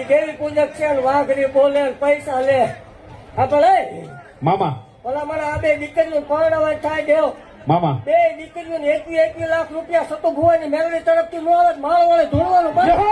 દેવી પૂજક છે ને વાઘરી બોલે ને પૈસા લે આપણે મામા ઓલા મને આ બે દીકરીનું પરણવા થાય દેવ મામા બે દીકરીઓને 21 લાખ રૂપિયા સતુ ભુવાની મેળવી તરફથી નો આવે મારો વાળે ધોળવાનું બંધ.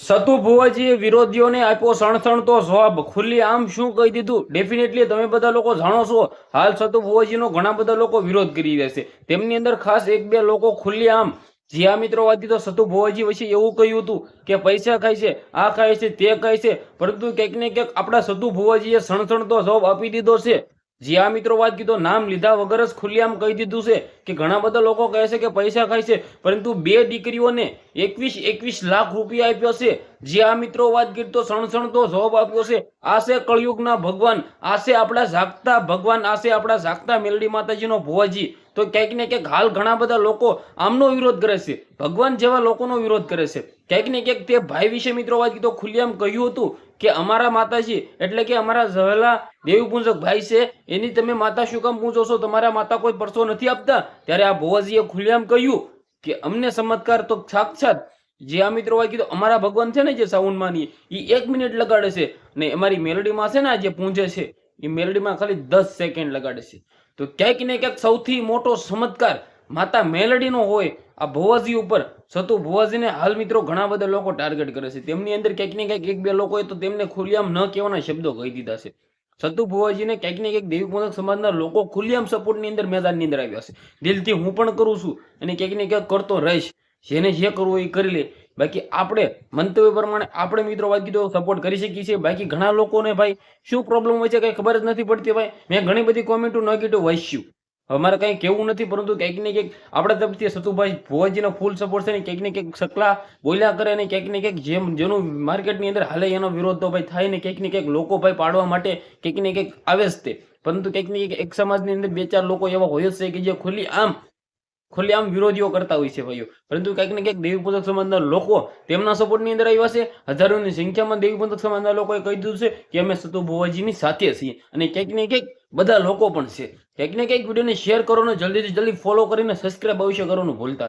સતુ ભુવાજીએ વિરોધીઓને આપ્યો સણસણતો જવાબ. ખુલ્લી આમ શું કહી દીધું? ડેફિનેટલી તમે બધા લોકો જાણો છો હાલ સતુ ભુવાજીનો ઘણા બધા લોકો વિરોધ કરી રહ્યા છે. તેમની અંદર ખાસ એક બે લોકો ખુલ્લી આમ જ્યાં મિત્રો વાતી તો સતુ ભુવાજી વિશે એવું કહ્યું હતું કે પૈસા ખાય છે, આ ખાય છે, તે ખાય છે, પરંતુ ક્યાંક ને ક્યાંક આપણા સતુ ભુવાજીએ સણસણતો જવાબ આપી દીધો છે. જ્યાં મિત્રો વાત કીધો નામ લીધા વગર જ ખુલ્લેઆમ કહી દીધું છે કે ઘણા બધા લોકો કહે છે કે પૈસા ખાય છે, પરંતુ બે દીકરીઓને 21 લાખ રૂપિયા આપ્યો છે. જ્યાં મિત્રો વાત કરી તો સણસણતો જવાબ આપ્યો છે. આ છે કળયુગના ભગવાન, આ છે આપણા જાગતા ભગવાન, આ છે આપણા જાગતા મેલડી માતાજીનો ભુવાજી. તો ક્યાંક ને ક્યાંક હાલ ઘણા બધા લોકો આમનો વિરોધ કરે છે, ભગવાન જેવા લોકોનો વિરોધ કરે છે. ક્યાંક ને ક્યાંક તે ભાઈ વિશે મિત્રો વાત કીધો ખુલ્લેઆમ કહ્યું હતું કે અમારા માતાજી એટલે કે અમારા ઝવેલા દેવી પૂજક ભાઈ છે, એની તમે માતા શું કામ પૂછો છો? તમારા માતા કોઈ પરસો નથી આપતા? ત્યારે આ ભુવાજીએ ખુલ્લેઆમ કહ્યું કે અમને ચમત્કાર તો સાક્ષાત જે આ મિત્રો વાત કીધું અમારા ભગવાન છે ને જે સાઉન્ડમાંની એ 1 મિનિટ લગાડે છે, ને અમારી મેલડીમાં છે ને જે પૂંજે છે એ મેલડીમાં ખાલી 10 સેકન્ડ લગાડે છે. તો ક્યાંક ને ક્યાંક સૌથી મોટો ચમત્કાર માતા મેલડીનો હોય આ ભુવાજી ઉપર. સતુ ભુવાજીને હાલ મિત્રો ઘણા બધા લોકો ટાર્ગેટ કરે છે. તેમની અંદર ક્યાંક ને ક્યાંક એક બે લોકોએ તો તેમને ખુલ્લેઆમ ન કહેવાના શબ્દો કહી દીધા છે. સતુ ભુવાજીને ક્યાંક ને ક્યાંક દેવી પૂજક સમાજના લોકો ખુલ્લેઆમ સપોર્ટની અંદર મેદાનની અંદર આવ્યા છે. દિલથી હું પણ કરું છું અને ક્યાંક ને ક્યાંક કરતો રહીશ. જેને જે કરવું એ કરી લે. બાકી આપણે મંતવ્ય પ્રમાણે આપણે મિત્રો વાત કીધો સપોર્ટ કરી શકીએ છીએ. બાકી ઘણા લોકોને ભાઈ શું પ્રોબ્લેમ હોય છે કઈ ખબર જ નથી પડતી. ભાઈ મેં ઘણી બધી કોમેન્ટો નેગેટિવ વાંચ્યું, અમારે કંઈ કેવું નથી, પરંતુ ક્યાંક ને ક્યાંક આપણા તરફથી સતુભાઈ ભુવાજીનો ફૂલ સપોર્ટ છે ને ક્યાંક ને ક્યાંક સકલા બોલ્યા કરે ને ક્યાંક ને ક્યાંક જેનું માર્કેટની અંદર હાલે એનો વિરોધ તો ભાઈ થાય ને ક્યાંક ને ક્યાંક લોકો ભાઈ પાડવા માટે ક્યાંક ને ક્યાંક આવે જ તે. પરંતુ ક્યાંક ને ક્યાંક એક સમાજની અંદર 2-4 લોકો એવા હોય જ છે કે જે ખુલ્લેઆમ વિરોધીઓ કરતા હોય છે ભાઈઓ. પરંતુ ક્યાંક ને ક્યાંક દેવી પૂજક સમાજના લોકો તેમના સપોર્ટની અંદર આવ્યા છે. હજારોની સંખ્યામાં દેવી પૂજક સમાજના લોકોએ કહી દીધું છે કે અમે સતુ ભુવાજીની સાથે છીએ, અને ક્યાંક ને ક્યાંક બધા લોકો પણ છે. ક્યાંક ને ક્યાંક વિડીયોને શેર કરો ને જલ્દીથી જલ્દી ફોલો કરીને સબસ્ક્રાઇબ અવશ્ય કરવાનું ભૂલતા